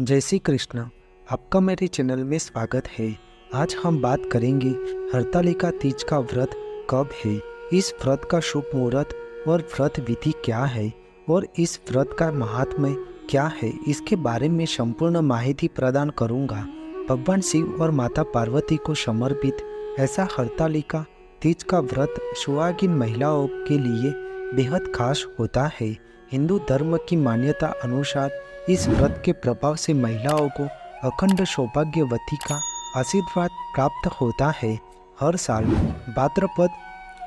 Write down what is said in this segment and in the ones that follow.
जय श्री कृष्ण। आपका मेरे चैनल में स्वागत है। आज हम बात करेंगे हरतालिका तीज का व्रत कब है, इस व्रत का शुभ मुहूर्त और व्रत विधि क्या है और इस व्रत का महात्म्य क्या है, इसके बारे में संपूर्ण माहिती प्रदान करूंगा। भगवान शिव और माता पार्वती को समर्पित ऐसा हरतालिका तीज का व्रत सुहागिन महिलाओं के लिए बेहद खास होता है। हिंदू धर्म की मान्यता अनुसार इस व्रत के प्रभाव से महिलाओं को अखंड सौभाग्यवती का आशीर्वाद प्राप्त होता है। हर साल भाद्रपद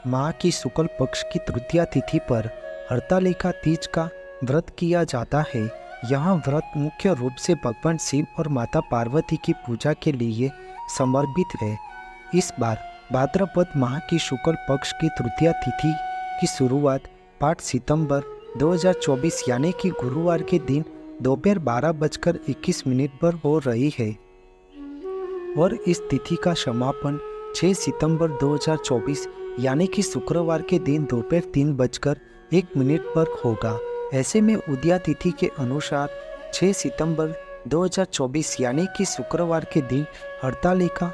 माह की शुक्ल पक्ष की तृतीया तिथि पर हरतालिका तीज का व्रत किया जाता है। यह व्रत मुख्य रूप से भगवान शिव और माता पार्वती की पूजा के लिए समर्पित है। इस बार भाद्रपद माह की शुक्ल पक्ष की तृतीया तिथि की शुरुआत 5 सितंबर 2024 यानी कि गुरुवार के दिन दोपहर 12:21 पर हो रही है और इस तिथि का समापन 6 सितंबर 2024 यानी कि शुक्रवार के दिन दोपहर 3:01 पर होगा। ऐसे में उदया तिथि के अनुसार 6 सितंबर 2024 यानी कि शुक्रवार के दिन हरतालिका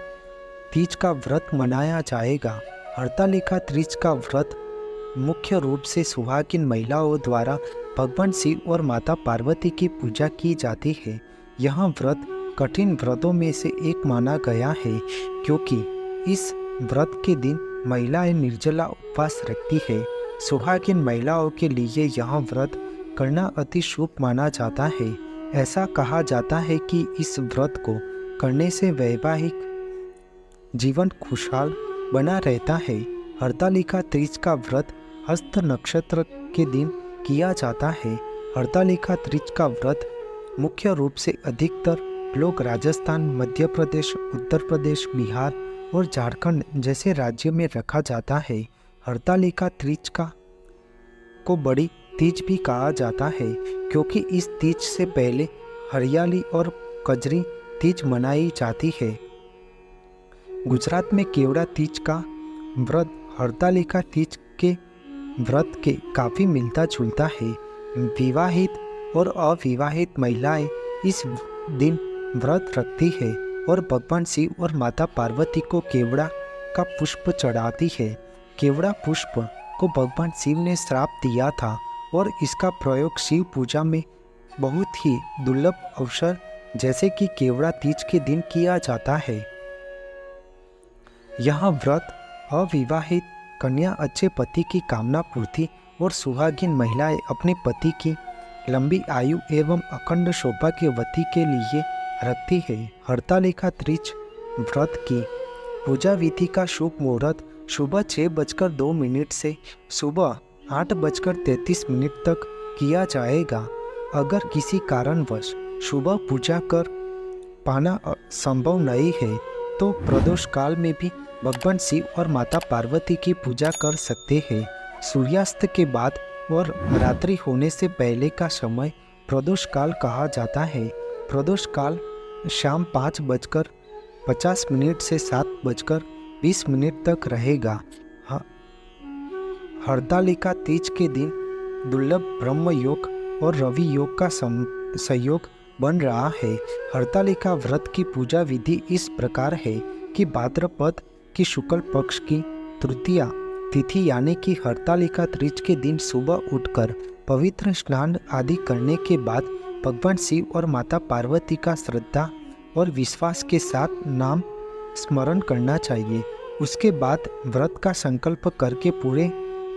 तीज का व्रत मनाया जाएगा। हरतालिका तीज का व्रत मुख्य रूप से सुहागिन महिलाओं द्वारा भगवान शिव और माता पार्वती की पूजा की जाती है। यह व्रत कठिन व्रतों में से एक माना गया है क्योंकि इस व्रत के दिन महिलाएं निर्जला उपवास रखती है। सुहागिन महिलाओं के लिए यह व्रत करना अति शुभ माना जाता है। ऐसा कहा जाता है कि इस व्रत को करने से वैवाहिक जीवन खुशहाल बना रहता है। हरतालिका तीज का व्रत हस्त नक्षत्र के दिन किया जाता है। हरतालिका तीज का व्रत मुख्य रूप से अधिकतर लोग राजस्थान, मध्य प्रदेश, उत्तर प्रदेश, बिहार और झारखंड जैसे राज्यों में रखा जाता है। हरतालिका तीज को बड़ी तीज भी कहा जाता है क्योंकि इस तीज से पहले हरियाली और कजरी तीज मनाई जाती है। गुजरात में केवड़ा तीज का व्रत हरतालिका तीज के व्रत के काफ़ी मिलता जुलता है। विवाहित और अविवाहित महिलाएं इस दिन व्रत रखती है और भगवान शिव और माता पार्वती को केवड़ा का पुष्प चढ़ाती है। केवड़ा पुष्प को भगवान शिव ने श्राप दिया था और इसका प्रयोग शिव पूजा में बहुत ही दुर्लभ अवसर जैसे कि केवड़ा तीज के दिन किया जाता है। यह व्रत अविवाहित कन्या अच्छे पति की कामना पूर्ति और सुहागिन महिलाएं अपने पति की लंबी आयु एवं अखंड सौभाग्यवती के लिए रखती है। हरतालिका तीज व्रत की पूजा विधि का शुभ मुहूर्त सुबह 6:02 से सुबह 8:33 तक किया जाएगा। अगर किसी कारणवश सुबह पूजा कर पाना संभव नहीं है तो प्रदोष काल में भी भगवान शिव और माता पार्वती की पूजा कर सकते हैं। सूर्यास्त के बाद और रात्रि होने से पहले का समय प्रदोष काल कहा जाता है। प्रदोष काल शाम 5:50 से 7:20 तक रहेगा। हरतालिका तीज के दिन दुर्लभ ब्रह्म योग और रवि योग का संयोग बन रहा है। हरतालिका व्रत की पूजा विधि इस प्रकार है कि भाद्रपद की शुक्ल पक्ष की तृतीया तिथि यानी कि हरतालिका तीज के दिन सुबह उठकर पवित्र स्नान आदि करने के बाद भगवान शिव और माता पार्वती का श्रद्धा और विश्वास के साथ नाम स्मरण करना चाहिए। उसके बाद व्रत का संकल्प करके पूरे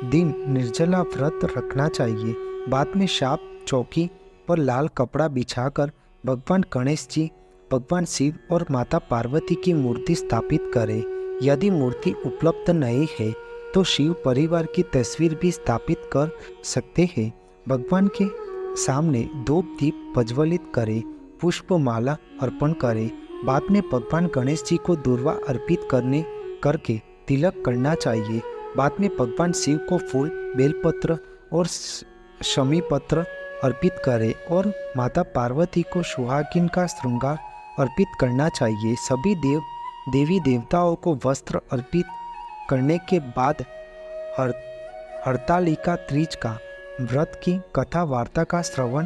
दिन निर्जला व्रत रखना चाहिए। बाद में शाप चौकी पर लाल कपड़ा बिछाकर भगवान गणेश जी, भगवान शिव और माता पार्वती की मूर्ति स्थापित करें। यदि मूर्ति उपलब्ध नहीं है तो शिव परिवार की तस्वीर भी स्थापित कर सकते हैं। भगवान के सामने धूप दीप प्रज्वलित करें, पुष्पमाला अर्पण करें। बाद में भगवान गणेश जी को दूर्वा अर्पित करके तिलक करना चाहिए। बाद में भगवान शिव को फूल, बेलपत्र और शमी पत्र अर्पित करें और माता पार्वती को सुहागिन का श्रृंगार अर्पित करना चाहिए। सभी देवी देवताओं को वस्त्र अर्पित करने के बाद हरतालिका तीज का व्रत की कथा वार्ता का श्रवण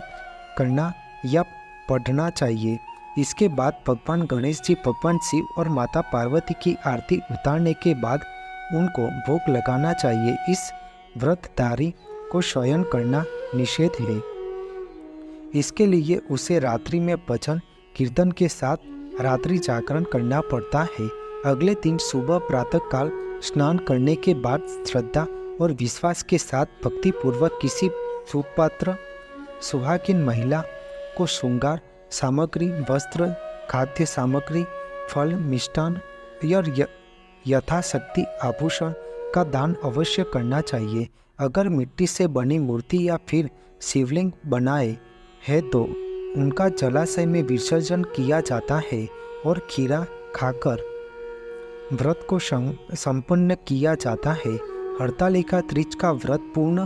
करना या पढ़ना चाहिए। इसके बाद भगवान गणेश जी, भगवान शिव और माता पार्वती की आरती उतारने के बाद उनको भोग लगाना चाहिए। इस व्रतधारी को शयन करना निषेध है। इसके लिए उसे रात्रि में भजन कीर्तन के साथ रात्रि जागरण करना पड़ता है। अगले दिन सुबह प्रातःकाल स्नान करने के बाद श्रद्धा और विश्वास के साथ भक्तिपूर्वक किसी सुपात्र सुहागिन महिला को श्रृंगार सामग्री, वस्त्र, खाद्य सामग्री, फल, मिष्टान और यथाशक्ति आभूषण का दान अवश्य करना चाहिए। अगर मिट्टी से बनी मूर्ति या फिर शिवलिंग बनाए है तो उनका जलाशय में विसर्जन किया जाता है और खीरा खाकर व्रत को संपन्न किया जाता है। हरतालिका तीज का व्रत पूर्ण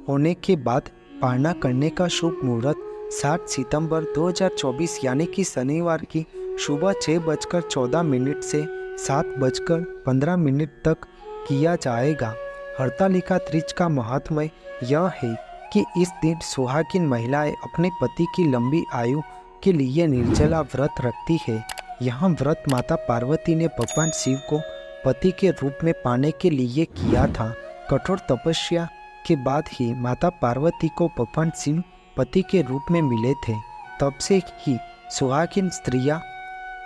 होने के बाद पारना करने का शुभ मुहूर्त 7 सितंबर 2024 यानी कि शनिवार की सुबह 6:14 से 7:15 तक किया जाएगा। हरतालिका तीज का महात्म्य यह है कि इस दिन सुहागिन महिलाएं अपने पति की लंबी आयु के लिए निर्जला व्रत रखती है। यह व्रत माता पार्वती ने भगवान शिव को पति के रूप में पाने के लिए किया था। कठोर तपस्या के बाद ही माता पार्वती को भगवान शिव पति के रूप में मिले थे। तब से ही सुहागिन स्त्रियां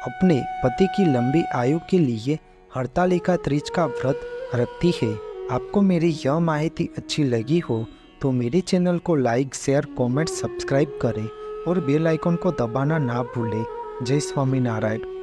अपने पति की लंबी आयु के लिए हरतालिका तीज का व्रत रखती है। आपको मेरी यह माहिती अच्छी लगी हो तो मेरे चैनल को लाइक, शेयर, कमेंट, सब्सक्राइब करें और बेल आइकन को दबाना ना भूलें। जय स्वामीनारायण।